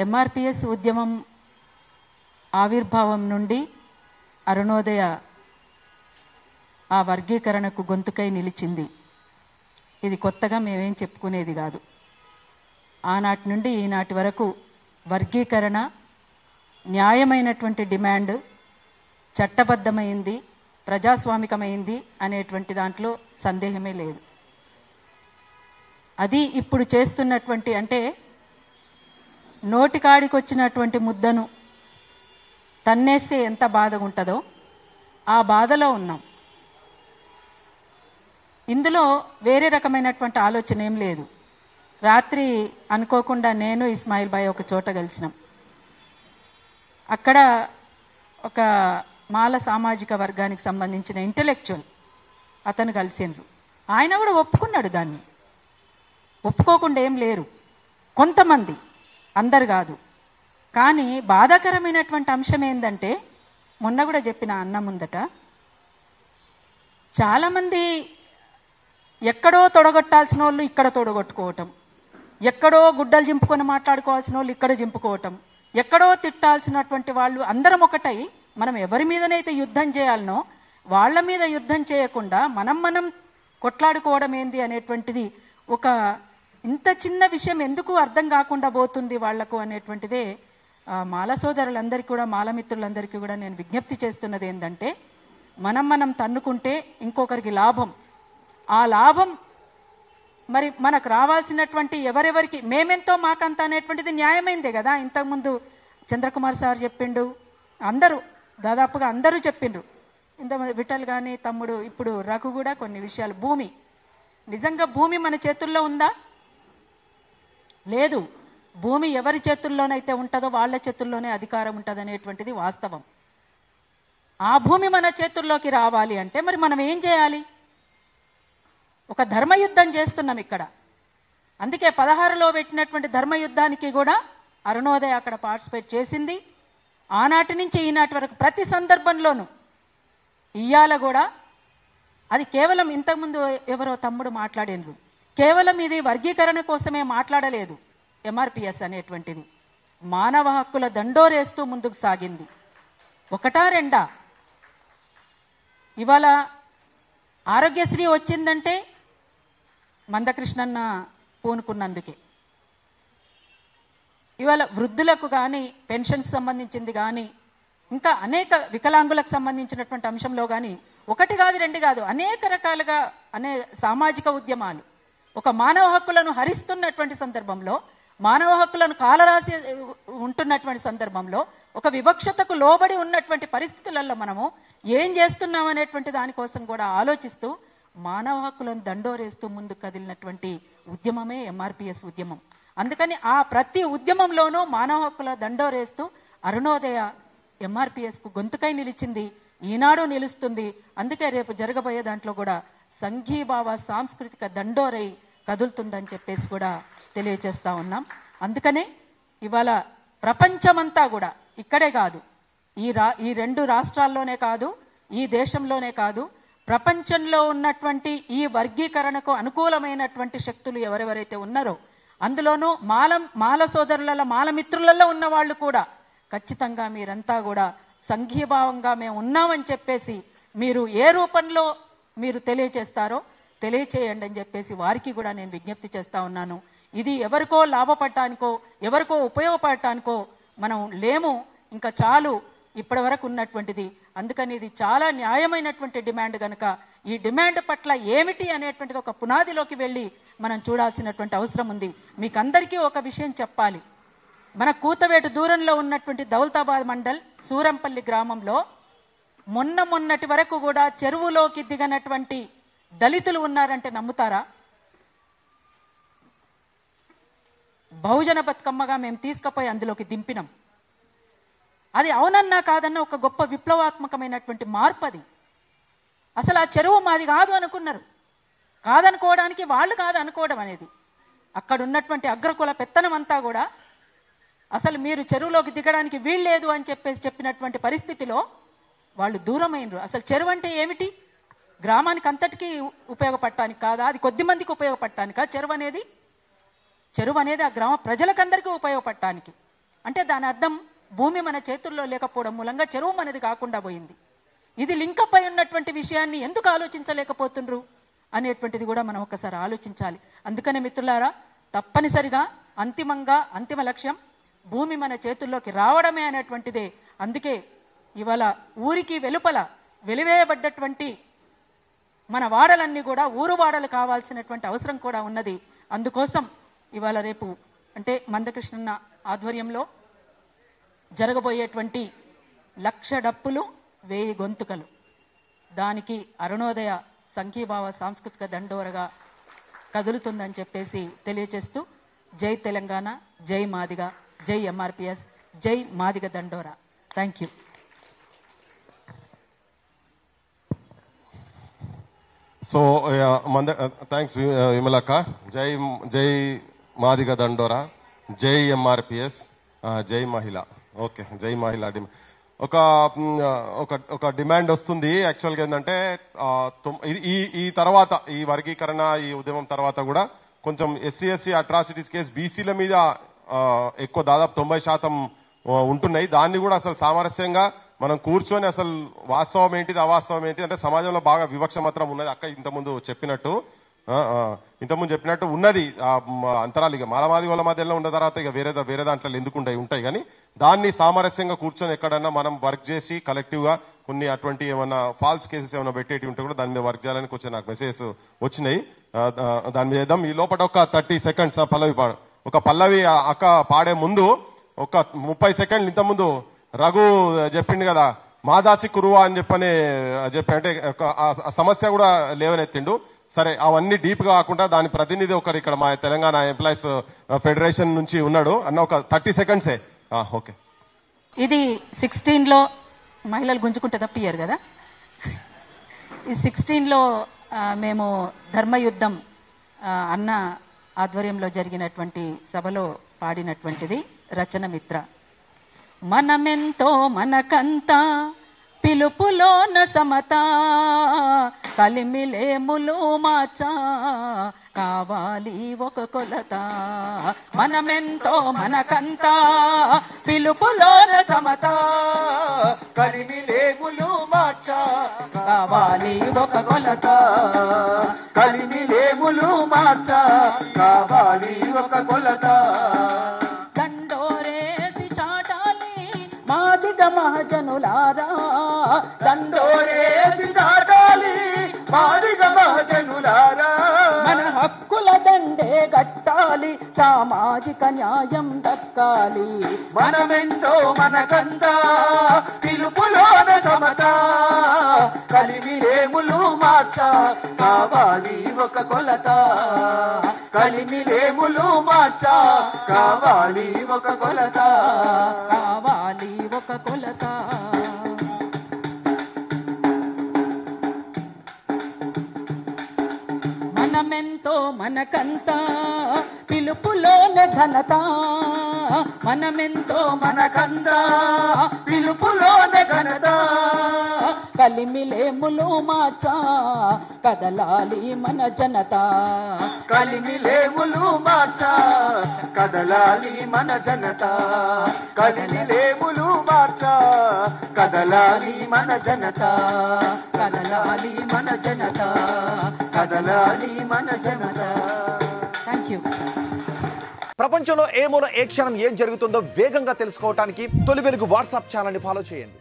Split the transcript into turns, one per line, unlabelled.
ఎంఆర్పిఎస్ ఉద్యమం ఆవిర్భావం నుండి అరుణోదయ ఆ వర్గీకరణకు గొంతుకై నిలిచింది. ఇది కొత్తగా మేమేం చెప్పుకునేది కాదు. ఆనాటి నుండి ఈనాటి వరకు వర్గీకరణ న్యాయమైనటువంటి డిమాండ్, చట్టబద్ధమైంది, ప్రజాస్వామికమైంది అనేటువంటి దాంట్లో సందేహమే లేదు. అది ఇప్పుడు చేస్తున్నటువంటి, అంటే నోటికాడికి వచ్చినటువంటి ముద్దను తన్నేస్తే ఎంత బాధగా ఉంటుందో ఆ బాధలో ఉన్నాం. ఇందులో వేరే రకమైనటువంటి ఆలోచన ఏం లేదు. రాత్రి అనుకోకుండా నేను ఇస్మాయిల్ భాయ్ ఒక చోట కలిసినాం. అక్కడ ఒక మాల సామాజిక వర్గానికి సంబంధించిన ఇంటెలెక్చువల్ అతను కలిసిండ్రు. ఆయన కూడా ఒప్పుకున్నాడు, దాన్ని ఒప్పుకోకుండా ఏం లేరు కొంతమంది, అందరు కాదు. కానీ బాధాకరమైనటువంటి అంశం ఏంటంటే, మొన్న కూడా చెప్పిన అన్న ముందట, చాలామంది ఎక్కడో తొడగొట్టాల్సిన వాళ్ళు ఇక్కడ తొడగొట్టుకోవటం, ఎక్కడో గుడ్డలు జింపుకొని మాట్లాడుకోవాల్సిన వాళ్ళు ఇక్కడ జింపుకోవటం, ఎక్కడో తిట్టాల్సినటువంటి వాళ్ళు అందరం ఒకటై మనం ఎవరి మీదనైతే యుద్ధం చేయాలనో వాళ్ళ మీద యుద్ధం చేయకుండా మనం కొట్లాడుకోవడం ఏంది అనేటువంటిది, ఒక ఇంత చిన్న విషయం ఎందుకు అర్థం కాకుండా పోతుంది వాళ్లకు అనేటువంటిదే మాల సోదరులందరికీ కూడా, మాలమిత్రులందరికీ కూడా నేను విజ్ఞప్తి చేస్తున్నది ఏంటంటే, మనం తన్నుకుంటే ఇంకొకరికి లాభం. ఆ లాభం మరి మనకు రావాల్సినటువంటి ఎవరెవరికి మేమెంతో మాకంత అనేటువంటిది న్యాయమైందే కదా. ఇంతకుముందు చంద్రకుమార్ సార్ చెప్పిండు, అందరూ దాదాపుగా అందరూ చెప్పిండ్రు, ఇంత విఠల్ కానీ తమ్ముడు, ఇప్పుడు రఘు కూడా కొన్ని విషయాలు. భూమి, నిజంగా భూమి మన చేతుల్లో ఉందా? లేదు. భూమి ఎవరి చేతుల్లోనైతే ఉంటుందో వాళ్ళ చేతుల్లోనే అధికారం ఉంటుంది అనేటువంటిది వాస్తవం. ఆ భూమి మన చేతుల్లోకి రావాలి అంటే మరి మనం ఏం చేయాలి? ఒక ధర్మయుద్ధం చేస్తున్నాం ఇక్కడ. అందుకే 16లో పెట్టినటువంటి ధర్మయుద్ధానికి కూడా అరుణోదయ అక్కడ పార్టిసిపేట్ చేసింది. ఆనాటి నుంచి ఈనాటి వరకు ప్రతి సందర్భంలోనూ ఇయ్యాల కూడా అది కేవలం, ఇంతకుముందు ఎవరో తమ్ముడు మాట్లాడినరు, కేవలం ఇది వర్గీకరణ కోసమే మాట్లాడలేదు. ఎంఆర్పిఎస్ అనేటువంటిది మానవ హక్కుల దండోరేస్తూ ముందుకు సాగింది. ఒకటా రెండా? ఇవాళ ఆరోగ్యశ్రీ వచ్చిందంటే మందకృష్ణన్న పూనుకున్నందుకే. ఇవాళ వృద్ధులకు కానీ పెన్షన్స్ సంబంధించింది కానీ, ఇంకా అనేక వికలాంగులకు సంబంధించినటువంటి అంశంలో కానీ, ఒకటి కాదు రెండు కాదు, అనేక రకాలుగా సామాజిక ఉద్యమాలు ఒక మానవ హక్కులను హరిస్తున్నటువంటి సందర్భంలో, మానవ హక్కులను కాలరాసి ఉంటున్నటువంటి సందర్భంలో, ఒక వివక్షతకు లోబడి ఉన్నటువంటి పరిస్థితులలో మనము ఏం చేస్తున్నాం అనేటువంటి దానికోసం కూడా ఆలోచిస్తూ మానవ హక్కులను దండోరేస్తూ ముందుకు కదిలినటువంటి ఉద్యమమే ఎంఆర్పిఎస్ ఉద్యమం. అందుకని ఆ ప్రతి ఉద్యమంలోనూ మానవ హక్కుల దండోరేస్తూ అరుణోదయ ఎంఆర్పిఎస్కు గొంతుకై నిలిచింది, ఈనాడు నిలుస్తుంది. అందుకే రేపు జరగబోయే దాంట్లో కూడా సంఘీభావ సాంస్కృతిక దండోరై కదులుతుందని చెప్పేసి కూడా తెలియజేస్తా ఉన్నాం. అందుకనే ఇవాళ ప్రపంచమంతా కూడా, ఇక్కడే కాదు, ఈ రెండు రాష్ట్రాల్లోనే కాదు, ఈ దేశంలోనే కాదు, ప్రపంచంలో ఉన్నటువంటి ఈ వర్గీకరణకు అనుకూలమైనటువంటి శక్తులు ఎవరెవరైతే ఉన్నారో, అందులోనూ మాల సోదరులలో, మాలమిత్రులలో ఉన్న వాళ్ళు కూడా ఖచ్చితంగా మీరంతా కూడా సంఘీభావంగా మేము ఉన్నామని చెప్పేసి మీరు ఏ రూపంలో మీరు తెలియచేస్తారో తెలియచేయండి అని చెప్పేసి వారికి కూడా నేను విజ్ఞప్తి చేస్తా ఉన్నాను. ఇది ఎవరికో లాభపడటానికో ఎవరికో ఉపయోగపడటానికో మనం లేము, ఇంకా చాలు ఇప్పటి వరకు ఉన్నటువంటిది. అందుకని ఇది చాలా న్యాయమైనటువంటి డిమాండ్ కనుక ఈ డిమాండ్ పట్ల ఏమిటి అనేటువంటిది ఒక పునాదిలోకి వెళ్ళి మనం చూడాల్సినటువంటి అవసరం ఉంది. మీకు అందరికీ ఒక విషయం చెప్పాలి. మన కూతవేటు దూరంలో ఉన్నటువంటి దౌలతాబాద్ మండల్ సూరంపల్లి గ్రామంలో మొన్నటి వరకు కూడా చెరువులోకి దిగనటువంటి దళితులు ఉన్నారంటే నమ్ముతారా? బహుజన బతుకమ్మగా మేము తీసుకుపోయి అందులోకి దింపినాం. అది అవునన్నా కాదన్నా ఒక గొప్ప విప్లవాత్మకమైనటువంటి మార్పు అది. అసలు ఆ చెరువు మాది కాదు అనుకున్నారు. కాదనుకోవడానికి వాళ్ళు కాదు అనుకోవడం అనేది, అక్కడ ఉన్నటువంటి అగ్రకుల పెత్తనం అంతా కూడా అసలు మీరు చెరువులోకి దిగడానికి వీల్లేదు అని చెప్పినటువంటి పరిస్థితిలో వాళ్ళు దూరమైనరు. అసలు చెరువు అంటే ఏమిటి? గ్రామానికి అంతటికీ ఉపయోగపడటానికి కాదా? అది కొద్ది మందికి ఉపయోగపడటానికా చెరువు అనేది? చెరువు అనేది ఆ గ్రామ ప్రజలకందరికీ ఉపయోగపడటానికి. అంటే దాని అర్థం భూమి మన చేతుల్లో లేకపోవడం మూలంగా చెరువు మనది కాకుండా పోయింది. ఇది లింకప్ అయి ఉన్నటువంటి విషయాన్ని ఎందుకు ఆలోచించలేకపోతుండ్రు అనేటువంటిది కూడా మనం ఒకసారి ఆలోచించాలి. అందుకనే మిత్రులారా, తప్పనిసరిగా అంతిమ లక్ష్యం భూమి మన చేతుల్లోకి రావడమే అనేటువంటిదే. అందుకే ఇవాళ ఊరికి వెలుపల వెలివేయబడ్డటువంటి మన వాడలన్నీ కూడా ఊరు వాడలు కావాల్సినటువంటి అవసరం కూడా ఉన్నది. అందుకోసం ఇవాళ రేపు అంటే మందకృష్ణన్న ఆధ్వర్యంలో జరగబోయేటువంటి 1,00,000 డప్పులు 1000 గొంతుకలు, దానికి అరుణోదయ సంఘీభావ సాంస్కృతిక దండోరగా కదులుతుందని చెప్పేసి తెలియజేస్తూ, జై తెలంగాణ, జై మాదిగ, జై ఎంఆర్పిఎస్, జై మాదిగ దండోరా. Thank you.
So thanks Vimalakka. జై మాదిగ దండోరా, జై ఎంఆర్పిఎస్, జై మహిళ. ఓకే, జై మహిళ. ఒక డిమాండ్ వస్తుంది యాక్చువల్గా ఏంటంటే ఈ తర్వాత ఈ వర్గీకరణ ఈ ఉద్యమం తర్వాత కూడా కొంచెం ఎస్సీ అట్రాసిటీస్ కేసు బీసీల మీద ఎక్కువ దాదాపు 90% ఉంటున్నాయి. దాన్ని కూడా అసలు సామరస్యంగా మనం కూర్చొని అసలు వాస్తవం ఏంటిది అవాస్తవం ఏంటి అంటే సమాజంలో బాగా వివక్ష మాత్రం ఉన్నది. అక్క ఇంతకుముందు చెప్పినట్టు ఉన్నది అంతరాలు. ఇక మాలమాది వాళ్ళ మధ్యలో ఉన్న తర్వాత ఇక వేరే దాంట్లో ఎందుకు ఉంటాయి కానీ దాన్ని సామరస్యంగా కూర్చొని ఎక్కడన్నా మనం వర్క్ చేసి కలెక్టివ్ గా కొన్ని అటువంటి ఏమన్నా ఫాల్స్ కేసెస్ ఏమైనా పెట్టేటి ఉంటే కూడా దాని మీద వర్క్ చేయాలని కొంచెం నాకు మెసేజ్ వచ్చినాయి. దాని మీద చేద్దాం. ఈ లోపల ఒక 30 సెకండ్స్ పల్లవి అక్క పాడే ముందు ఒక 30 సెకండ్లు ఇంత ముందు రఘు చెప్పిండు కదా మాదాసి కురువా అని చెప్పి అంటే సమస్య కూడా లేవనెత్తిండు. సరే, అవన్నీ డీప్ గా కాకుండా దాని ప్రతినిధి ఒకరు ఇక్కడ మా తెలంగాణ ఎంప్లాయీస్ ఫెడరేషన్ నుంచి ఉన్నాడు అన్న, ఒక 30 సెకండ్సే. ఓకే.
ఇది 16లో మహిళలు గుంజుకుంటే తప్పియ్యారు కదా. ఈ 16లో మేము ధర్మయుద్ధం అన్న ఆధ్వర్యంలో జరిగినటువంటి సభలో పాడినటువంటిది రచన మిత్ర. మనమెంతో మనకంతా పిలుపులోన సమత, కలిమిలేములు మార్చా కావాలి ఒక కొలత. మనమెంతో మనకంతా పిలుపులోన సమత, కలిమిలేములు మార్చా కావాలి ఒక కొలత. కలిమిలేములు మార్చా కావాలి ఒక కొలత. దండోరేసి చాటాలి మాదిగ మహజనులారా, దండోరేసి చాటాలి మాదిగ మహజనులారా. మన హక్కుల దండే గట్టాలి, సామాజిక న్యాయం దక్కాలి. మనమెంతో మనకంతా పిలుపులోన సమత, కలిమిలేములు మార్చా కావాలి ఒక కొలత. కలిమిలేములు మార్చా కావాలి ఒక కొలత. కావాలి ఒక కొలత. మనమెంతో మనకంతా పిలుపులోనే ఘనత, మనమెంతో మనకంతా పిలుపులోనే ఘనత. కలిమిలేములు మార్చా కదలాలి మన జనత. కలిమిలేములు మార్చా కదలాలి మన జనత. కలిమిలేములు మార్చా కదలాలి మన జనత. కదలాలి మన జనత. కదలాలి మన జనత. Thank you.
ప్రపంచంలో ఏ మూల ఏ క్షణం ఏం జరుగుతుందో వేగంగా తెలుసుకోవడానికి తొలి వెలుగు వాట్సాప్ ఛానల్ని ఫాలో చేయండి.